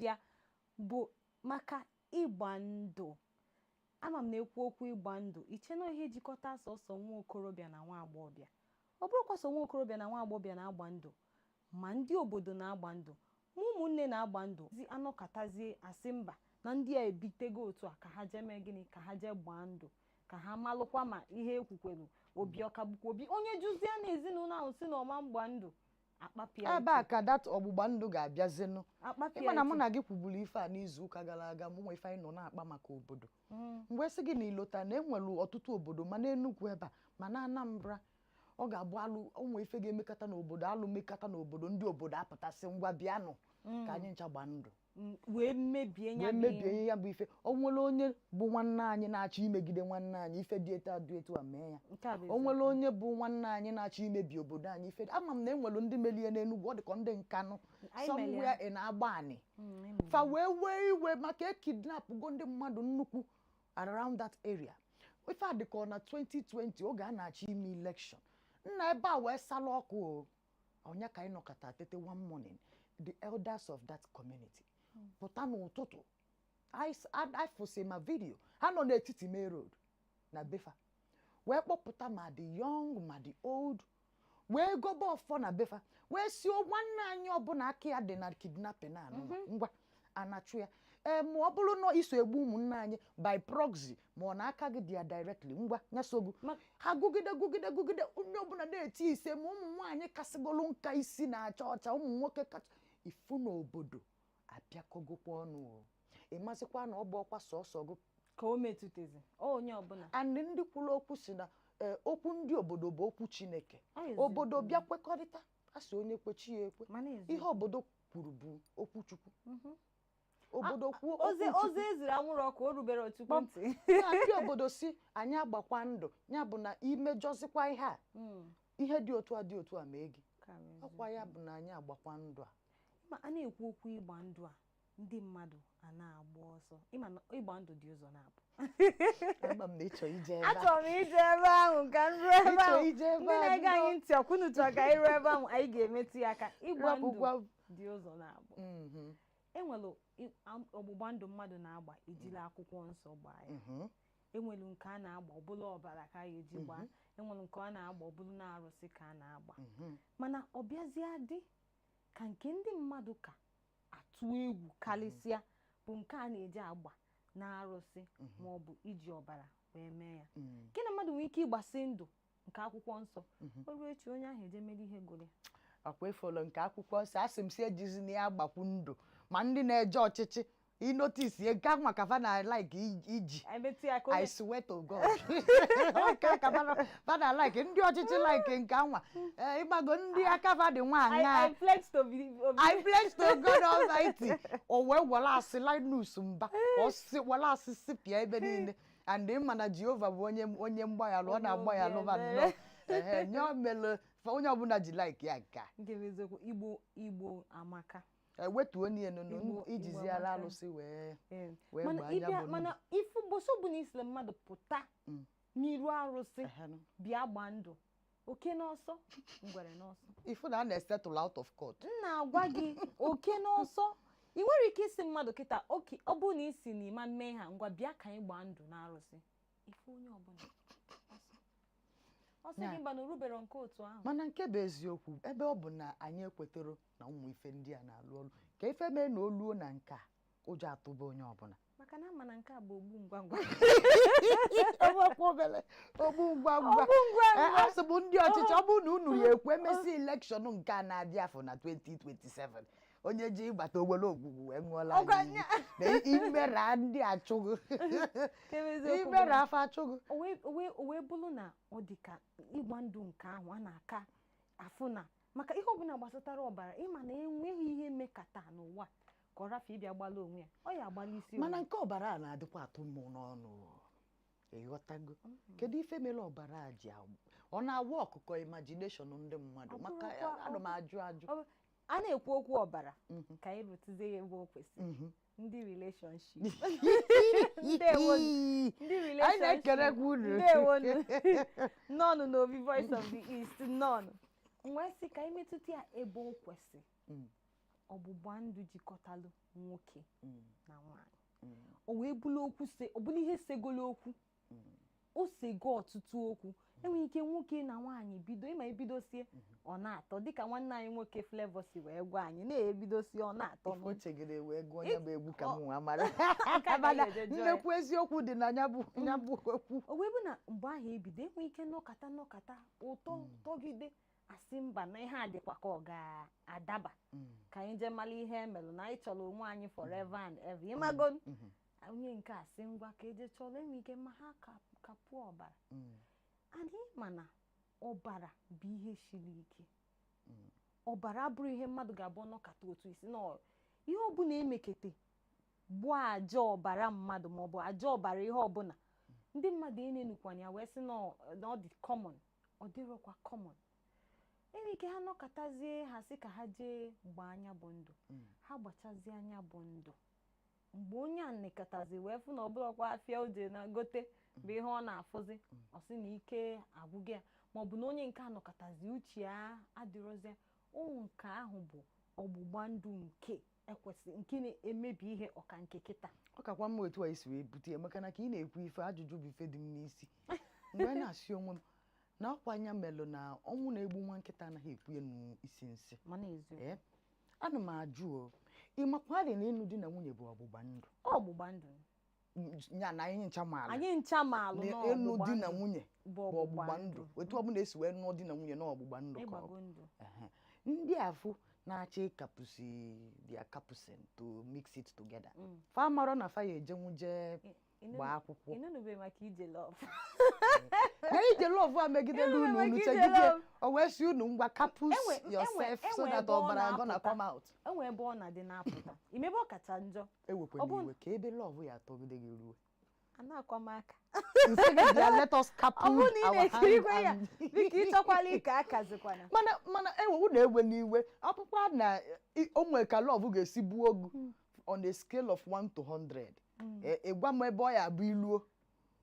bịa bụ maka ịgba ndụ. Ama m na-ekwu okwu ịgba ndụ iche na ihe jikọta sọsọ nwa okorobịa na nwa agbọghọbịa. Ọ bụrụkwa sọ nwa okorobịa na nwa agbọghọbịa na-agba ndụ, ma ndị obodo na-agba ndụ, ma ụmụnne na-agba ndụ. Anọkọtazie asị mba na ndị a ebitego otu a ka ha jee mee gịnị, ka ha jee gbaa ndụ, ka ha malụkwa ma ihe ekwukwelu obi ọka bụkwa obi. Onye juzie na ezinụlọ ahụ si na ọma mgba ndụ akpapịa ebe a ka dat ọgbụgba ndụ ga-abịazinụ. Ịma na mụ na gị kwuburu ife a n'izu ụka gara aga, mụ nwe ife anyị nọ na-akpa maka obodo. Mgbe sị gị na Ilota na enwelu ọtụtụ obodo ma n'Enugu ebe a ma na Anambra, ọ ga-abụ alụ ụmụ ife ga-emekọta n'obodo, alụ mekọta n'obodo, ndị obodo apụtasị ngwa bịanụ ka anyị ncha gbaa ndụ wee mebie ya bụ ife. O nwere onye bụ nwanne anyị na-achọ imegide nwanne anyị, ife dị etu a mee ya. O nwere onye bụ nwanne anyị na-achọ imebi obodo anyị, ife ama m na enwere ndị melie n'Enugu, ọ dịka ndị Nkanụ somewhere na-agba anị fa wee iwe maka ekidnapụgo ndị mmadụ nnukwu around that area. Ife a dịka ọ na 2020 oge a na-achọ ime election. Nna ebe a wee sala ọkụ ọnya ka anyị nọkọta tete one morning, the elders of that community pụta n'ụtụtụ. I fụsị ma vidio ha nọ n'etiti main road na befa wee kpọpụta ma the young ma the old wee gobe ọfọ na befa wee si nwanne anyị ọbụla aka ya dị na kidnapping ngwa anachụ ya. Ma ọ bụrụ na iso egbu ụmụnne anyị by proxy ma ọ na-aka gị dị ya directly ngwa nyasobu ha gụgide onye ọbụla na-eti ise ma ụmụ nwaanyị kasịgolu nka isi na-acha ọcha, ụmụ nwoke kacha ifu n'obodo abịakọgokwa ọnụ. Ịmasịkwa na ọ bụ ọkwa sọsọ gụ ka o metụtezi onye ọbụla. And ndị kwuru okwu si na okwu ndị obodo bụ okwu Chineke. Obodo bịa kwekọrịta asị onye kwechi ya ekwe. Ihe obodo kwuru bụ okwu Chukwu. Obodo kwuo ozi eziri anwụrụ ọkụ o rubere Chukwu ntị. Ndị obodo si anyị agbakwa ndụ ya bụ na imejọzikwa ihe a ihe dị otu a mee gị. Ọkwa ya bụ na anyị agbakwa ndụ a. A na-ekwu okwu ịgba ndụ a, ndị mmadụ a na-agba ọsọ. Ịma na ịgba ndụ dị ụzọ na-abụ. Ama m na ịchọ ije ebe achọrọ m ije ebe ahụ ka m ruo ebe ahụ. Ndị na-ege anyị ntị ọkwụnụtụ ka anyị ruo ebe ahụ anyị ga-emetụ ya aka. Ịgba ndụ dị ụzọ na-abụ. Enwere ọgbụgba ndụ mmadụ na-agba ijiri akwụkwọ nsọ gbaa ya. Enwere nke a na-agba ọbụla ọbara ka ya eji gbaa. Enwere nke a na-agba ọbụla na-arụsị ka a na-agba. Mana ọ bịazie dị ka nke ndị mmadụ ka atụ egwu karịsịa bụ nke a na-eji agba na-arụsị ma ọ bụ iji ọbara wee mee ya. Nke na mmadụ nwere ike ịgbasi ndụ nke akwụkwọ nsọ o ruo echi onye ahụ eje mere ihe gụrụ ya. Akwa efolo nke akwụkwọ nsọ asị m si ejizi na ya agbakwu ndụ ma ndị na-eje ọchịchị inotisi nke ahụ maka fa na like iji I swear to God fa na like ndị ọchịchị like nke anwa ịgbago ndị aka fa dị nwaanyị I pledge to God Almighty o wee were asị Linus mba were asị sipịa ebe niile and ịma na Jehova bụ onye mgbaghalụ ọ na-agbaghalụ nnọọ nye mere onye ọbụla ji like ya nka nke eziokwu. Igbo amaka wetuo onye nọ ijiziara alụsị wee gbaa anya bụ mana ifu boso bụ na Islam mmadụ pụta n'iru arụsị bịa gbaa ndụ oke n'ọsọ ngwere n'ọsọ. Ifu na a na-settle out of court. Na-agwa gị oke n'ọsọ. I nwere ike isi mmadụ kịta oke ọ bụ na isi n'ime mmee ha ngwa bịa ka anyị gbaa ndụ n'arụsị. Ifu onye ọbụla ọsọ gị mba na orubere nke otu ahụ. Mana nke bụ eziokwu ebe ọ bụ na anyị ekwetero na ụmụ ife ndị a na-alụ ọlụ ka ife mee na oluo na nke a ụjọ atụba onye ọbụla maka na ama na nke a bụ ogbu ngwa ngwa. Ogbu ngwa ngwa asị bụ ndị ọchịchị ọ bụ na unu ya ekwe emesi elekshọn nke a na-abịa afọ na 2027 onye ji ịgbata ogbere ogbugbu wee ṅụọla imera ndị achụghị imera afọ achụghị o wee bụrụ na ọ dị ka ịgba ndụ nke ahụ a na-aka afụ na maka ihe ọbụla gbasatara ọbara ịma na enweghị ihe mmekọta n'ụwa ka ọ rafe ịbịa gbala onwe ya ọ ya agbala isi. Mana nke ọbara a na-adịkwa atụ mmụ n'ọnụ ịghọtago kedu ife mere ọbara a ji ọ na-awụ ọkụkọ imagination ndị mmadụ maka ana m ajụ a na-ekwu okwu ọbara ka anyị rụtụzie ya ebe o kwesịrị. Ndị relationship ndị relationship nọnụ n'obi Voice of the East nọnụ nwee sị ka anyị metụta ya ebe o kwesịrị ọgbụgba ndụ jikọtalụ nwoke na nwaanyị o wee bụrụ okwu ọ bụrụ ihe segolo okwu o sego ọtụtụ okwu enwere ike nwoke na nwaanyị bido ịma ebidosie ọ na-atọ dịka nwanne anyị nwoke Flavor si wee gwa anyị na-ebidosie ọ na-atọ o chegere wee gụọ ya bụ egwu ka m nwa mara nnekwu eziokwu dị na ya bụ okwu o wee bụ na mgbe ahụ ebido enwere ike nọkata ụtọ tọgide asị mba na ihe a dịkwa ka ọ ga-adaba ka anyị jee mara ihe emelụ na anyị chọrọ onwe anyị forever and ever ịmago onye nke a sị ngwa ka eje chọrọ enwe ike ma ha kapụ ọbara anyị mana ọbara bụ ihe siri ike ọbara abụrụ ihe mmadụ ga-abụ nọkata otu isi na ihe ọbụla emekete bụ aja ọbara mmadụ maọbụ aja ọbara ihe ọbụla ndị mmadụ enenukwana ya wee sị na ọ dị common ọ dịrọkwa common enwere ike ha nọkọtazie ha sị ka ha jee gbaa anya bụ ndụ ha gbachazie anya bụ ndụ mgbe onye a nekọtazi wee fụ na ọbụlọkwa afịa oje na gote bụ ihe ọ na-afụzi ọ sị na ike agwụgị ya maọbụ na onye nke anọkọtazi uche ya adịrọzie nke ahụ bụ ọgbụgba ndụ nke ekwesị nke na-emebi ihe ọka nke kịta ọ kakwa mma otu a isi wee bute maka na ka ị na-ekwu ife ajụjụ bụ ife dị m n'isi mgbe na-asị onwe m na ọkwa anya melụ na ọnwụ na-egbu nwa nkịta anaghị ekwu ya n'isi nsị ana m ajụ ịmakwa dị na ịnụ di na nwunye bụ ọgbụgba ndụ ya na anyị ncha maalụ na ịnụ di na nwunye bụ ọgbụgba ndụ otu ọbụla esi wee nụọ di na nwunye na ọgbụgba ndụ ka ndị afụ na-achọ ịkapụsi dia kapụsin to mix it together fa marọ na fa ya ejenwuje gbaa akwụkwọ na ije love a megidela unu chegide o wee si unu ngwa kapus yourself so that ọbara gonna come out enwe ebe ọ na-adị na-apụta imebe ọ kacha njọ ewekwana iwe ka ebe love ya atọgide gị ruo ana-akwa m aka let us couple our hand biko ịchọkwala ike akazikwana mana ewewu na-ewe n'iwe ọkpụkpa na onwe ka love ga-esi buo ogu on a scale of 1 to 100 ịgwa m ebe ọ ya bụ iluo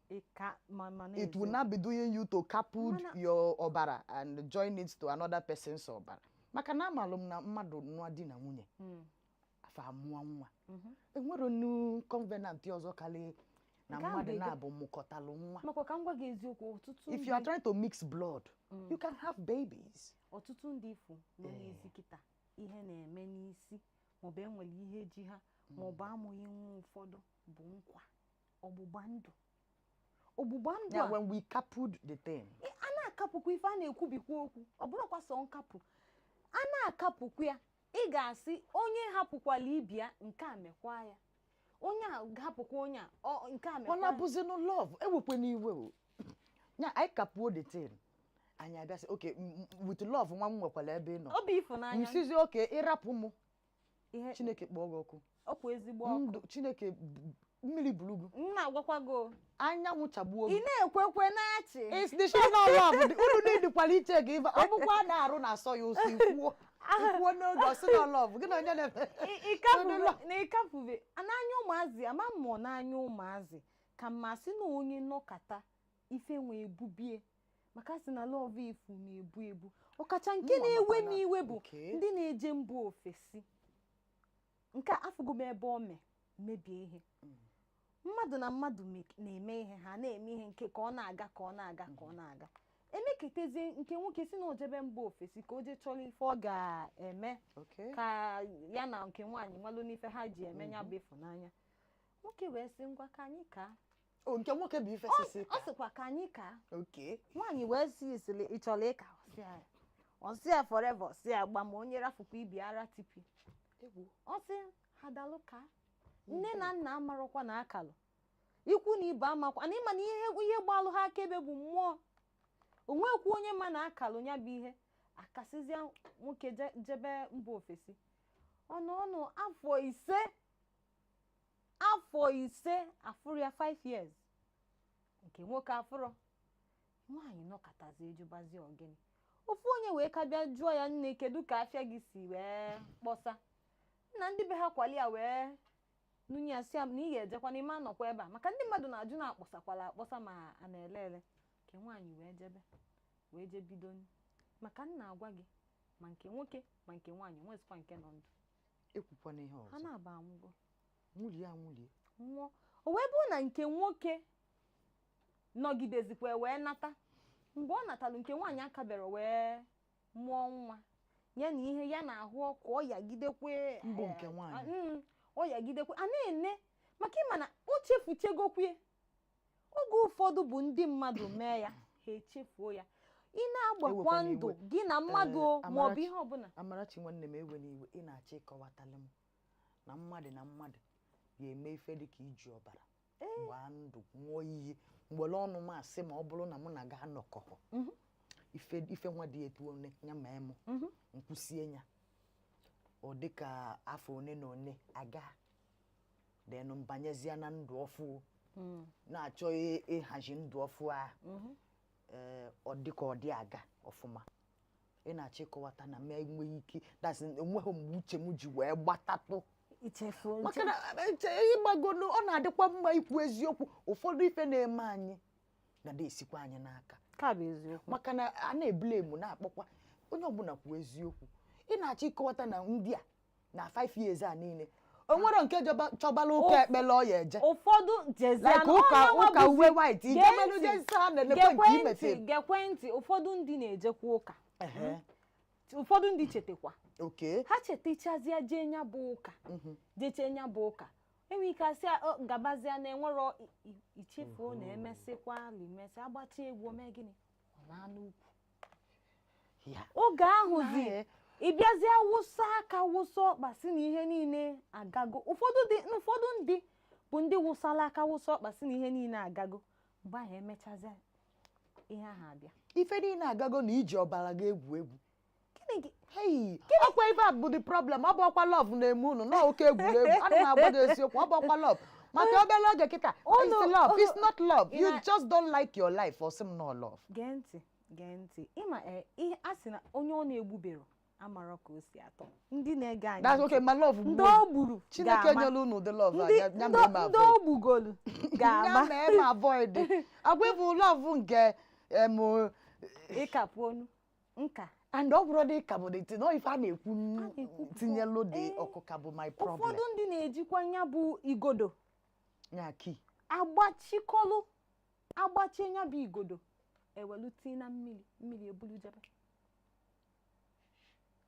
it will not be doing you to couple your ọbara and join it to another person's ọbara maka na amalụ m na mmadụ nụọ di na nwunye afa amụọ nwa enwero nu covenant ọzọ karị na mmadụ na-abụ mụkọtalụ nwa makwa ka m gwa gị eziokwu ọtụtụ if you are trying to mix blood you can have babies ọtụtụ ndị ifo nọ n'ezi kịta ihe na-eme n'isi maọbụ enwere ihe ji ha maọbụ amụghị nwa ụfọdụ bụ nkwa ọgbụgba ndụ yeah, when we coupled the thing a na-akapụkwa ife a na-ekwubikwa okwu ọ bụrụkwa sọ nkapụ a na-akapụkwa ya ị ga-asị onye hapụkwala ibia nke a mekwa ya onye a hapụkwa onye a nke a mekwa ọ na-abụzi no love ewekwe n'iwe o nya anyị kapụo the thing anyị abịasị okay with love nwa m nwekwala ebe ị nọ obi ịfụnanya nsizi oke ịrapụ m ihe Chineke kpọọ gị ọkụ ọkwa ezigbo ọkụ Chineke mmiri bulugu nna agwakwa gị anyanwụ chagbuo gị ị na-ekwekwe na-achị it's the show no love unu na-edikwala iche gị ọ bụkwa na-arụ na-asọ ya osi kwuo n'oge ọsị no love gị na onye na ịkapụbe n'anya ụmụazị ama mmụọ n'anya ụmụazị ka mmasị na onye nọkata ife nwee ebubie maka sị na love ifu na-ebu ebu ọkacha nke na-ewe m iwe bụ ndị na-eje mba ofesi nke afụgo m ebe o mebie ihe mmadụ na mmadụ na-eme ihe ha na-eme ihe nke ka ọ na-aga emeketezi nke nwoke si na ojebe mba ofesi ka o je chọrọ ife ọ ga-eme ka ya na nke nwaanyị nwalụ n'ife ha ji eme ya bụ ịfụnanya nwoke wee sị ngwa ka anyị kaa nke nwoke bụ ife sisi ọ sịkwa ka anyị kaa nwaanyị wee si isili ịchọrọ ịka ọsị ya forever ọsị ya gba ma onye rafụkwa ibi ara tipi ọ sị ha dalụ ka nne na nna amarọkwa na akalụ ikwu na ibe amakwa na ịma na ihe gbalụ ha akaebe bụ mmụọ onwekwu onye ma na akalụ ya bụ ihe akasịzịa nwoke jebe mba ofesi ọnụ afọ ise afụrụ ya 5 years nke nwoke afụrọ nwaanyị nọkọtazi ejubazi ogene ofu onye wee ka bịa jụọ ya nne kedu ka afịa gị si wee kpọsa nna ndị be ha kwali ya wee nunye ya si na ị ga-ejekwa n'ime anọkwa ebe a maka ndị mmadụ na-ajụ na-akpọsakwala akpọsa ma a na-ele nke nwaanyị wee je bido maka nna agwa gị ma nke nwoke ma nke nwaanyị nwezikwa nke nọ ndụ ekwukwana ihe ọzọ ha na-aba anwụgo nwulie nwụọ o wee bụ na nke nwoke nọgidezikwa wee nata mgbe ọ natalụ nke nwaanyị akabere wee mụọ nwa ya na ihe ya na-ahụ ọkụ ọ yagidekwe mbụ nke nwaanyị ọ yagidekwe a na-ene maka ịma na o chefuchegokwe oge ụfọdụ bụ ndị mmadụ mee ya ha echefuo ya ị na-agbakwa ndụ gị na mmadụ maọbụ ihe ọbụla Amarachi nwanne m ewe n'iwe ị na-achọ ịkọwatalị m na mmadụ ga-eme ife dị ka iji ọbara gbaa ndụ nwụọ iyi mgbele ọnụ m asị ma ọ bụrụ na mụ na ga anọkọ ife nwa dị etu one ya ma emụ nkwụsie ya ọ dị ka afọ one na one aga denụ mbanyezie na ndụ ọfụ na-achọ ịhazi ndụ ọfụ a ọ dị ka ọ dị aga ọfụma ị na-achọ ịkọwata na m enweghị ike dasị enweghị mgbe uche m ji wee gbatatụ maka na ịgbagonu ọ na-adịkwa mma ikwu eziokwu ụfọdụ ife na-eme anyị na-esikwa anyị n'aka maka na a na-ebule emu na-akpọkwa onye ọbụla kwuo eziokwu ị na-achọ ịkọwata na ndị a na 5 years a niile o nwere nke chọbala ụka ekpele ọ ya eje ụfọdụ ụka uwe white ijebelu jesi ha na-elekwe nke imete gekwentị ụfọdụ ndị na-ejekwa ụka ụfọdụ ndị chetakwa ha chetachazie jee nya bụ ụka jeche nya bụ ụka enwe ike asị gabazia na enwero ichefuo na emesịkwa limesị agbacha egwu ome gịnị ọ na-anụ ukwu oge ahụzi ịbịazie wụsa aka wụsa ọkpa si na ihe niile agago ụfọdụ ndị bụ ndị wụsala aka wụsa ọkpa si na ihe niile agago mgbe ahụ emechazia ihe ahụ abịa ife niile agago na iji ọbara ga-egwu ọkwa ife a bụ the problem ọ bụ ọkwa love na-eme unu na oke egwuregwu ana m agwa gị eziokwu ọ bụ ọkwa love maka obere oge kịta it's not love you just don't like your life or some no love gee ntị ịma a sị na onye ọ na-egbubero amara ka o si atọ ndị na-ege anyị that's okay ma love ndị o gburu Chineke nyelu unu the love ndị o gbugolu ga-ama ya ma avoid agwa ịbụ love nke ịkapụ onu nka and ọ bụrụ dị ka bụ dị no ife a na-ekwu tinyelu dị ọkụka bụ my problem ụfọdụ ndị na-ejikwa nya bụ igodo nyaki agbachie nya bụ igodo ewelute na mmiri ebulu jebe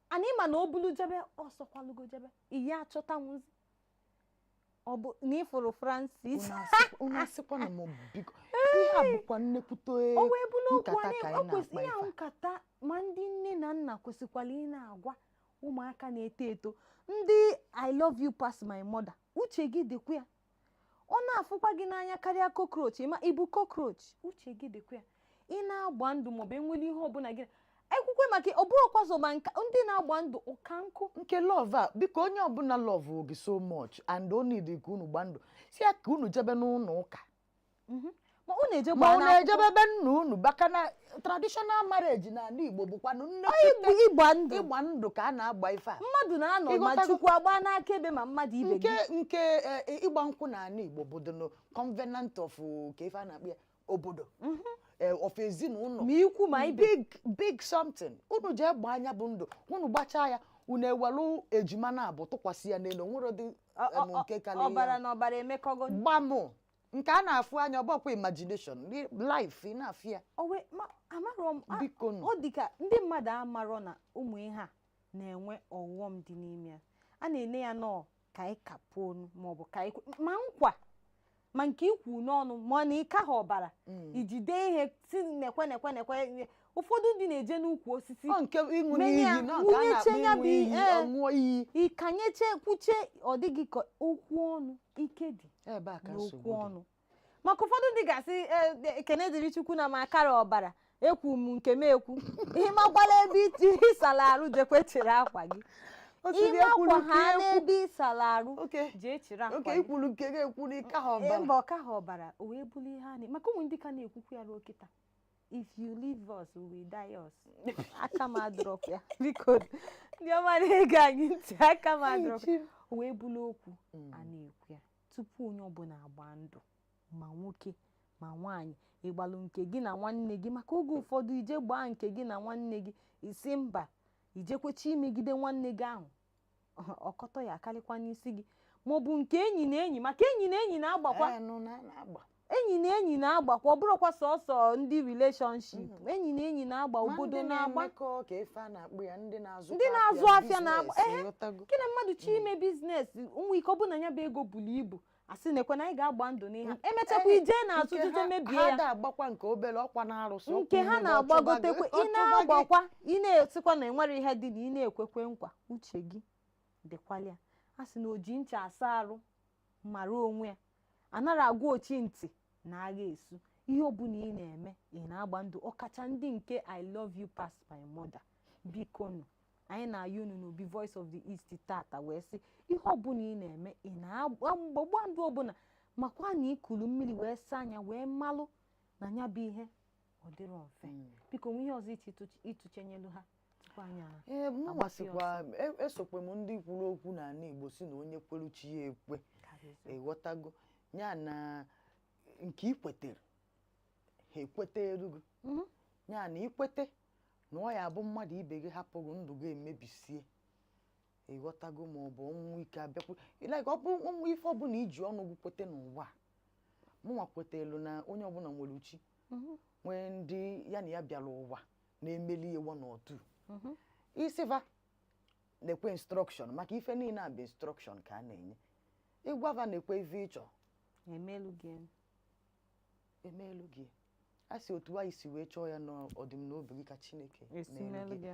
ana ịma na o bulu jebe ọsọkwalugo jebe ihe achọta nwụzi ọ bụ na ịfụrụ Francis unu asịkwa na m biko ihe a bụkwa nnekwute nkata ka anyị na-akpa ife nkata ma ndị nne na nna kwesịkwara ị na-agwa ụmụaka na-eto eto ndị I love you pass my mother uche gị dịkwa ya ọ na-afụkwa gị n'anya karịa cockroach ma ịbụ cockroach uche gị dịkwa ya ị na-agba ndụ maọbụ enwere ihe ọbụla gị ekwukwe maka ọ bụrụ kwaso ma ndị na-agba ndụ ụka nkụ nke love a biko onye ọbụla love oge so much and o need ka unu gba ndụ si ya ka unu jebe n'ụlọ ụka ma unu ejebe ebe nna unu baka na traditional marriage na ndị Igbo bụkwanụ ịgba ndụ ka a na-agba ife a mmadụ na-anọ ma Chukwu agba n'aka ebe ma mmadụ ibe gị nke ịgba nkwụ na ala Igbo bụ the covenant of ka ife a na-akpọ ya obodo of ezinụlọ ma ikwu ma ibe big something unu jee gbaa anya bụ ndụ unu gbachaa ya unu ewelu ejima na-abụ tụkwasị ya n'elu nwere dị nke karịa ọbara na ọbara emekọgo gbamụ nke a na-afụ anya ọbọkwa imagination life ị na-afụ ya biko ọ dị ka ndị mmadụ amarọ na ụmụ ihe a na-enwe ọghọm dị n'ime ya a na-ene ya nọọ ka anyị kapụ onu maọbụ ka anyị ma nkwa ma nke ikwu n'ọnụ ma na ịka ha ọbara ijide ihe si nekwe ụfọdụ ndị na-eje n'ukwu osisi ịkanyeche kwuche ọ dịghị ka okwu ọnụ ike dị n'okwu ọnụ maka ụfọdụ ndị ga-asị ekene dịrị Chukwu na makara ọbara ekwu m nke m ekwu ihe magbala ebe ịsala arụ jekwe chere akwa gị ịmakwa ha n'ebe ịsala arụ jee chere akwa gị mba ọka ha ọbara o wee bulu ihe anyị maka ụmụ ndị ka na-ekwukwu ya ruo kịta if you leave us we will die us aka m adrọpụ ya biko ndị ọma na-ege anyị ntị aka m adrọpụ ya o wee bulu okwu a na-ekwu ya tupu onye ọbụla agba ndụ ma nwoke ma nwaanyị ịgbalụ nke gị na nwanne gị maka oge ụfọdụ ije gbaa nke gị na nwanne gị isi mba ijekwecha imegide nwanne gị ahụ ọkọtọ ya akarịkwa n'isi gị maọbụ nke enyi na enyi maka enyi na enyi na-agbakwa enyi na enyi na-agbakwa ọ bụrụkwa sọsọ ndị relationship enyi na enyi na-agba obodo na-agba ndị na-azụ afịa na-agba gị na mmadụ chi ime biznes ụmụ ike ọ bụ na ya bụ ego buru ibu asị na ekwe na anyị ga-agba ndụ n'ihe emechakwa ije na-atụ jije mebie ya nke ha na-agbagotekwe ị na-agbakwa ị na-esikwa na enwere ihe dị na ị na-ekwekwe nkwa uche gị dịkwalịa a sị na oji ncha asa arụ mara onwe ya anara agwa ochi ntị na agha esu ihe ọbụla ị na-eme ị na-agba ndụ ọkacha ndị nke I love you past my mother biko nụ anyị na-ayọ unu n'obi Voice of the East tata wee sị ihe ọbụla ị na-eme ị na-agba ndụ ọbụla makwa na ikulu mmiri wee saa anya wee malụ na ya bụ ihe ọ dịrọ mfe biko nwe ihe ọzọ ịtụchenyelu ha tupu anyị mmasịkwa esokwe m ndị kwuru okwu n'ala Igbo si na onye kwelu chi ya ekwe ịghọtago ya na nke ikwetere ha ekwete erugo ya na ikwete na ọ ya bụ mmadụ ibe gị hapụrụ ndụ gị emebisie ịghọtago ma ọ bụ ọnwụ ike abịakwu ọ bụ ọnwụ ife ọbụla iji ọnụ gị kwete n'ụwa mụnwa kwetelu na onye ọbụla nwere uchi nwee ndị ya na ya bịara ụwa na-emeli iwu n'otu isiva na-ekwe instrọkshọn maka ife niile a bụ instrọkshọn ka a na-enye ịgwava na-ekwe ife ịchọ emelu gị a sị otu anyị si wee chọọ ya n'ọdịmnobi gị ka Chineke na-eme gị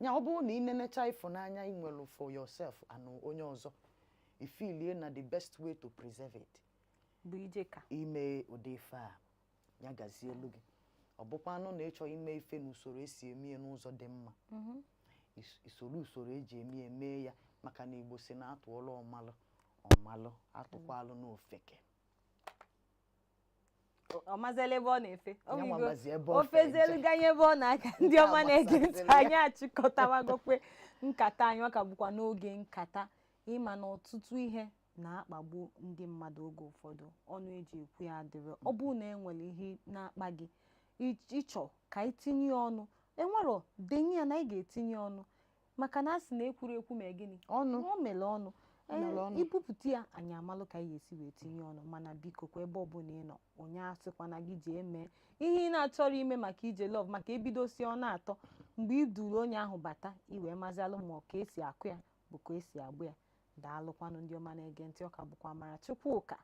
ya ọ bụrụ na ị nenecha ịfụnanya ị nwere for yourself and onye ọzọ ifilie na the best way to preserve it bụ ijeka ime ụdị ife a ya gazie elu gị ọ bụkwa anụ na ịchọ ime ife n'usoro esi eme ya n'ụzọ dị mma usoro eji eme ya maka na Igbo si na atụọla ọmalụ atụkwalụ n'ofeke ọmazela ebe ọ na-efe ofezelu ganye ebe ọ na-aga ndị ọma na-ege ntị anyị achịkọtawagokwe nkata anyị ọka bụkwa n'oge nkata ịma na ọtụtụ ihe na-akpagbu ndị mmadụ oge ụfọdụ ọnụ eji ekwu ya adịrị ọ bụ na enwere ihe na-akpa gị ịchọ ka itinye ọnụ enwero denye ya na ị ga-etinye ọnụ maka na asị na ekwuru ekwu ma gịnị ọ mere ọnụ ibupụta ya anyị amalụ ka anyị esi wee tinye ọnụ mana biko kwa ebe ọbụla ị nọ onye asịkwana gị jee mee ihe ị na-achọrọ ime maka ije lọv maka ebidosi ọ na-atọ mgbe ị duru onye ahụ bata iwee mazalụ ma ka esi akụ ya bụ ka esi agbụ ya daalụkwanụ ndị ọma na-ege ntị ọka bụkwa Amara Chukwuka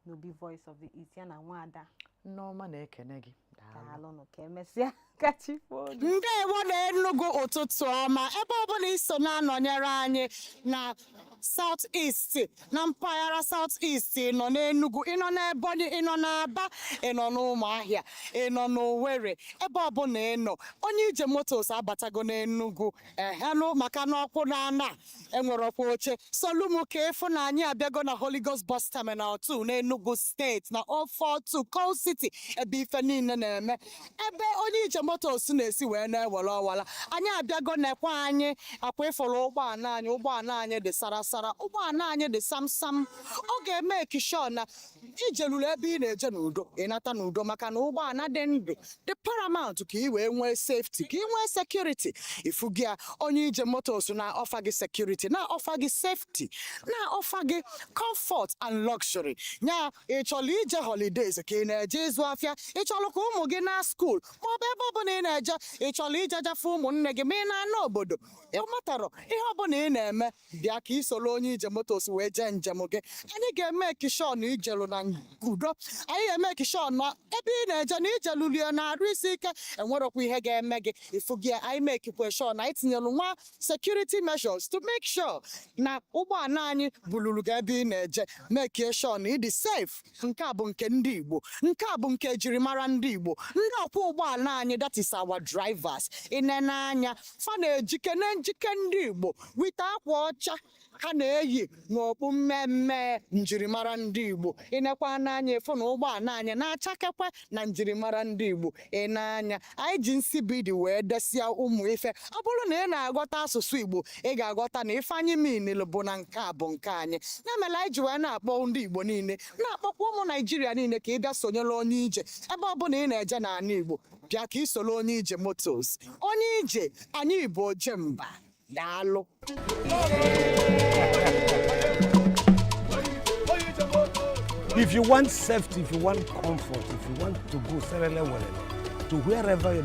n'obi Voice of the East ya na nwaada Nneọma na-ekene gị daalụnụ ka emesịa kachifo ndewo na Enugu ụtụtụ ọma ebe ọbụla iso na-anọnyere anyị na South East na mpaghara South East nọ n'Enugu ịnọ n'Ebonyi ịnọ n'Aba ịnọ n'Ụmụahịa ịnọ n'Owerri ebe ọbụla ịnọ onye ije motos abatago n'Enugu ehelụ maka n'ọkwụ na-ana enwere ọkwa oche solumu ka efu na anyị abịago na Holy Ghost Bus Terminal 2 n'Enugu steeti na 042 Coal City ebe ife niile na-eme ebe onye ije motos na-esi wee na-ewere ọwala anyị abịago nekwa anyị akwa ịfọrọ ụgbọala anyị dị sarasara ụgbọala anyị dị samsam ọ ga-eme ekishọ na ijeluru ebe ị na-eje n'udo ịnata n'udo maka na ụgbọala dị ndụ dị paramount ka ị wee nwee safety ka ị nwee security ifu gị onye ije motos na-ọfa gị security na-ọfa gị safety na-ọfa gị comfort and luxury nya ịchọrọ ije holidays ka ị na-eje ịzụ afịa ịchọrọ ka ụmụ gị na school maọbụ ebe ọbụla ị na-eje ịchọrọ ijejafe ụmụnne gị ma ị na-ana obodo ịmatara ihe ọbụla ị na-eme bịa ka ị soro onye ije motos wee jee njem gị anyị ga-eme ekishọn ijelu na udo anyị ga-eme ekishọn na ebe ị na-eje na ijelulie na-arụ isi ike enwerokwa ihe ga-eme gị ifu gị anyị mekikwe shọ na anyị tinyelu nwa security measures to make sure na ụgbọala anyị buluru gị ebe ị na-eje mekie shọ na ịdị safe nke a bụ nke ndị Igbo nke a bụ nke ejirimara ndị Igbo ndị ọkwọ ụgbọala anyị that is our drivers inene anya fa na-ejike na njike ndị Igbo wite akwa ọcha ha na-eyi n'okpu mmemme njirimara ndị Igbo ịnekwa n'anya efu na ụgbọala anyị na-achakekwe na njirimara ndị Igbo ịnanya anyị ji nsibidi wee desia ụmụ ife ọ bụrụ na ị na-aghọta asụsụ Igbo ị ga-aghọta na ife anyị minil bụ na nke a bụ nke anyị na-emela anyị ji wee na-akpọ ndị Igbo niile na-akpọkwa ụmụ Naijiria niile ka ị bịa sonyere onye ije ebe ọbụla ị na-eje n'ala Igbo bịa ka ị soro onye ije motos onye ije anyị bụ ojemba daalụ. If you want safety, if you want comfort, if you want to go to wherever your